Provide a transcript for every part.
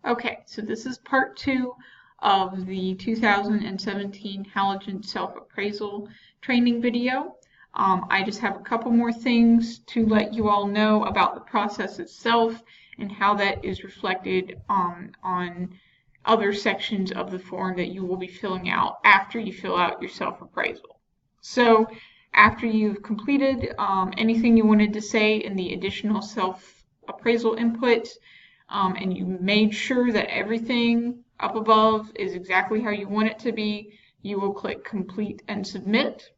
Okay, so this is part 2 of the 2017 Halogen Self-Appraisal training video. I just have a couple more things to let you all know about the process itself and how that is reflected on other sections of the form that you will be filling out after you fill out your self-appraisal. So after you've completed anything you wanted to say in the additional self-appraisal input, and you made sure that everything up above is exactly how you want it to be, you will click complete and submit.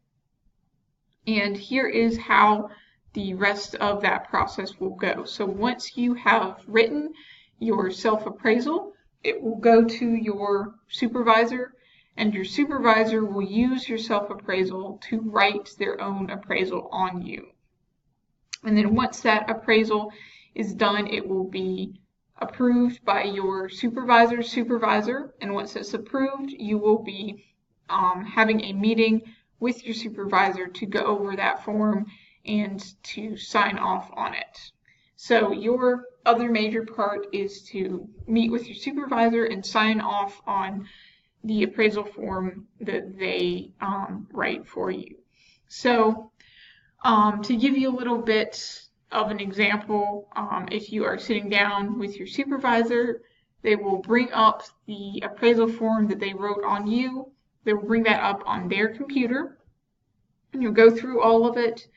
And here is how the rest of that process will go. So once you have written your self-appraisal, it will go to your supervisor, and your supervisor will use your self-appraisal to write their own appraisal on you. And then once that appraisal is done, it will be approved by your supervisor's supervisor, and once it's approved, you will be having a meeting with your supervisor to go over that form and to sign off on it. So your other major part is to meet with your supervisor and sign off on the appraisal form that they write for you. So to give you a little bit of an example, if you are sitting down with your supervisor, they will bring up the appraisal form that they wrote on you. They will bring that up on their computer, and you'll go through all of it.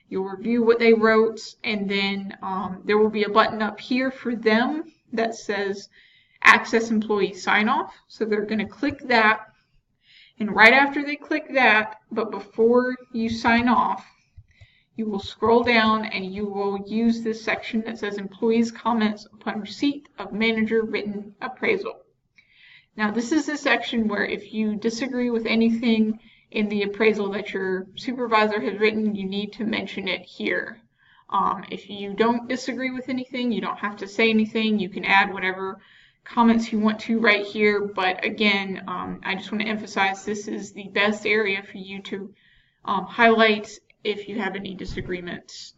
You'll review what they wrote, and then there will be a button up here for them that says Access Employee Sign Off. So they're going to click that, and right after they click that, but before you sign off, you will scroll down and you will use this section that says Employees' Comments upon receipt of manager written appraisal. Now this is the section where if you disagree with anything in the appraisal that your supervisor has written, you need to mention it here. If you don't disagree with anything, you don't have to say anything. You can add whatever comments you want to right here, but again, I just want to emphasize this is the best area for you to highlight if you have any disagreements.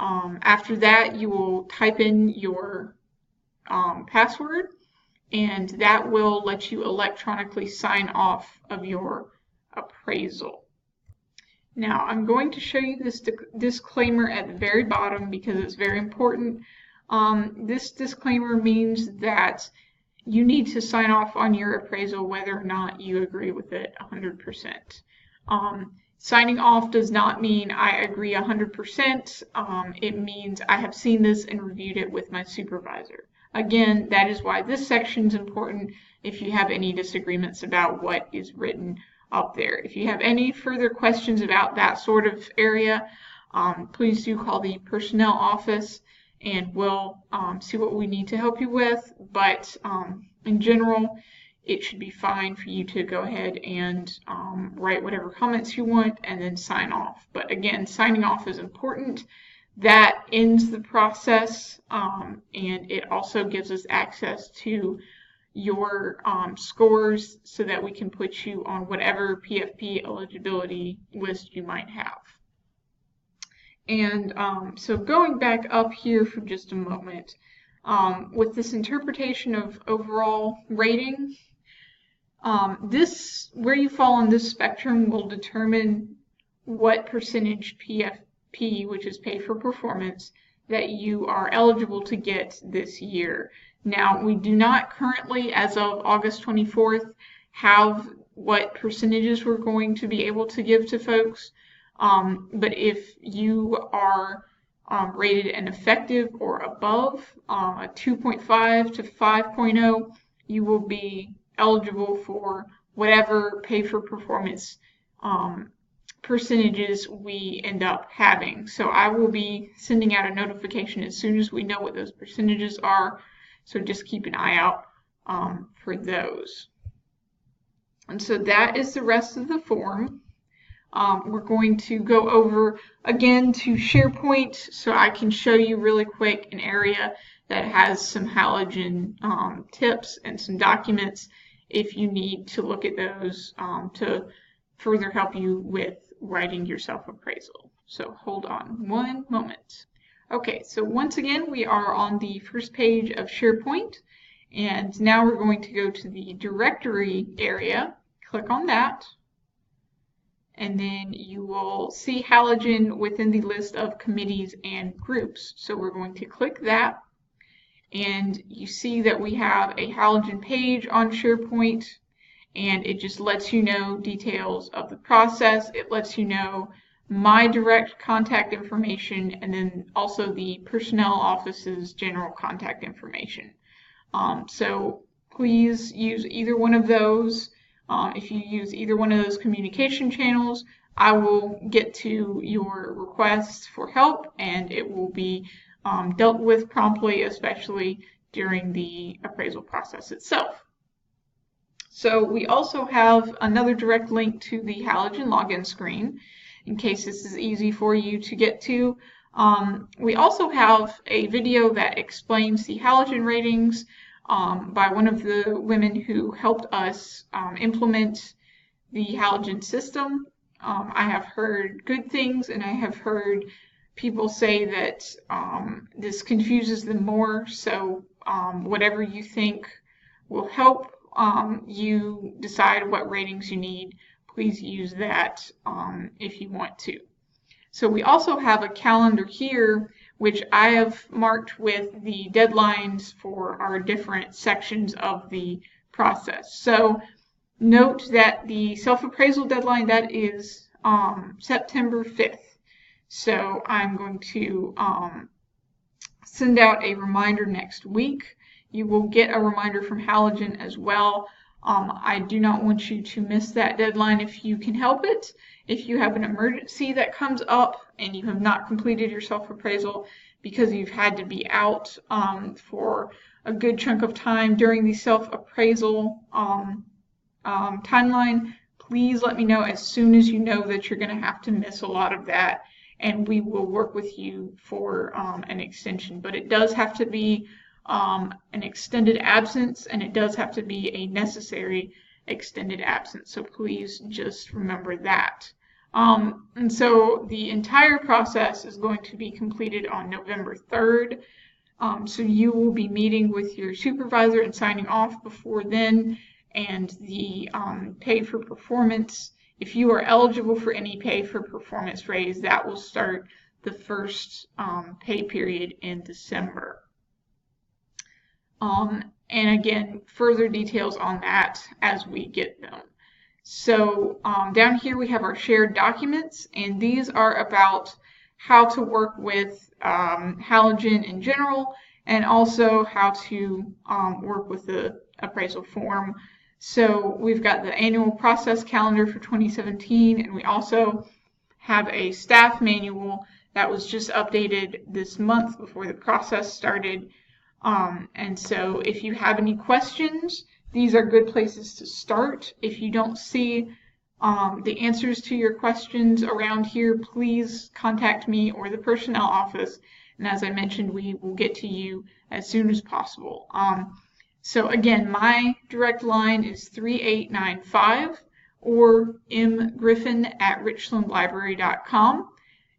After that, you will type in your password, and that will let you electronically sign off of your appraisal. Now, I'm going to show you this disclaimer at the very bottom because it's very important. This disclaimer means that you need to sign off on your appraisal whether or not you agree with it 100%. Signing off does not mean I agree 100%. It means I have seen this and reviewed it with my supervisor. Again, that is why this section is important if you have any disagreements about what is written up there. If you have any further questions about that sort of area, please do call the personnel office and we'll see what we need to help you with. But in general, it should be fine for you to go ahead and write whatever comments you want and then sign off. But again, signing off is important. That ends the process, and it also gives us access to your scores so that we can put you on whatever PFP eligibility list you might have. And so going back up here for just a moment, with this interpretation of overall rating, where you fall on this spectrum will determine what percentage PFP, which is pay for performance, that you are eligible to get this year. Now, we do not currently, as of August 24th, have what percentages we're going to be able to give to folks, but if you are rated an effective or above, a 2.5 to 5.0, you will be eligible for whatever pay for performance percentages we end up having. So I will be sending out a notification as soon as we know what those percentages are. So just keep an eye out for those. And so that is the rest of the form. We're going to go over again to SharePoint so I can show you really quick an area that has some halogen tips and some documents if you need to look at those to further help you with writing your self-appraisal. So hold on one moment. Okay, so once again, we are on the first page of SharePoint, and now we're going to go to the directory area. Click on that, and then you will see Halogen within the list of committees and groups. So we're going to click that, and you see that we have a Halogen page on SharePoint, and it just lets you know details of the process. It lets you know my direct contact information, and then also the personnel office's general contact information. So please use either one of those. If you use either one of those communication channels, I will get to your requests for help, and it will be dealt with promptly, especially during the appraisal process itself. So we also have another direct link to the Halogen login screen, in case this is easy for you to get to. We also have a video that explains the Halogen ratings by one of the women who helped us implement the Halogen system. I have heard good things, and I have heard people say that this confuses them more. So whatever you think will help you decide what ratings you need, please use that if you want to. So we also have a calendar here, which I have marked with the deadlines for our different sections of the process. So note that the self-appraisal deadline, that is September 5th. So I'm going to send out a reminder next week. You will get a reminder from Halogen as well. I do not want you to miss that deadline if you can help it. If you have an emergency that comes up and you have not completed your self-appraisal because you've had to be out for a good chunk of time during the self-appraisal timeline, please let me know as soon as you know that you're going to have to miss a lot of that, and we will work with you for an extension. But it does have to be an extended absence, and it does have to be a necessary extended absence. So please just remember that. And so the entire process is going to be completed on November 3rd. So you will be meeting with your supervisor and signing off before then, and the pay for performance, if you are eligible for any pay for performance raise, that will start the first pay period in December. And again, further details on that as we get them. So down here we have our shared documents, and these are about how to work with Halogen in general, and also how to work with the appraisal form. So we've got the annual process calendar for 2017, and we also have a staff manual that was just updated this month before the process started. And so if you have any questions, these are good places to start. If you don't see the answers to your questions around here, please contact me or the personnel office. And as I mentioned, we will get to you as soon as possible. So again, my direct line is 3895 or mgriffin@richlandlibrary.com.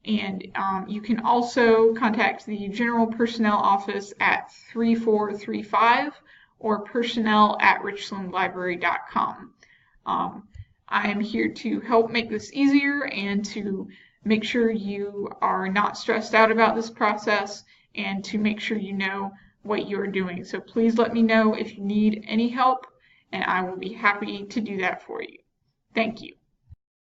And you can also contact the general personnel office at 3435 or personnel@richlandlibrary.com. I am here to help make this easier and to make sure you are not stressed out about this process, and to make sure you know what you're doing. So please let me know if you need any help, and I will be happy to do that for you. Thank you.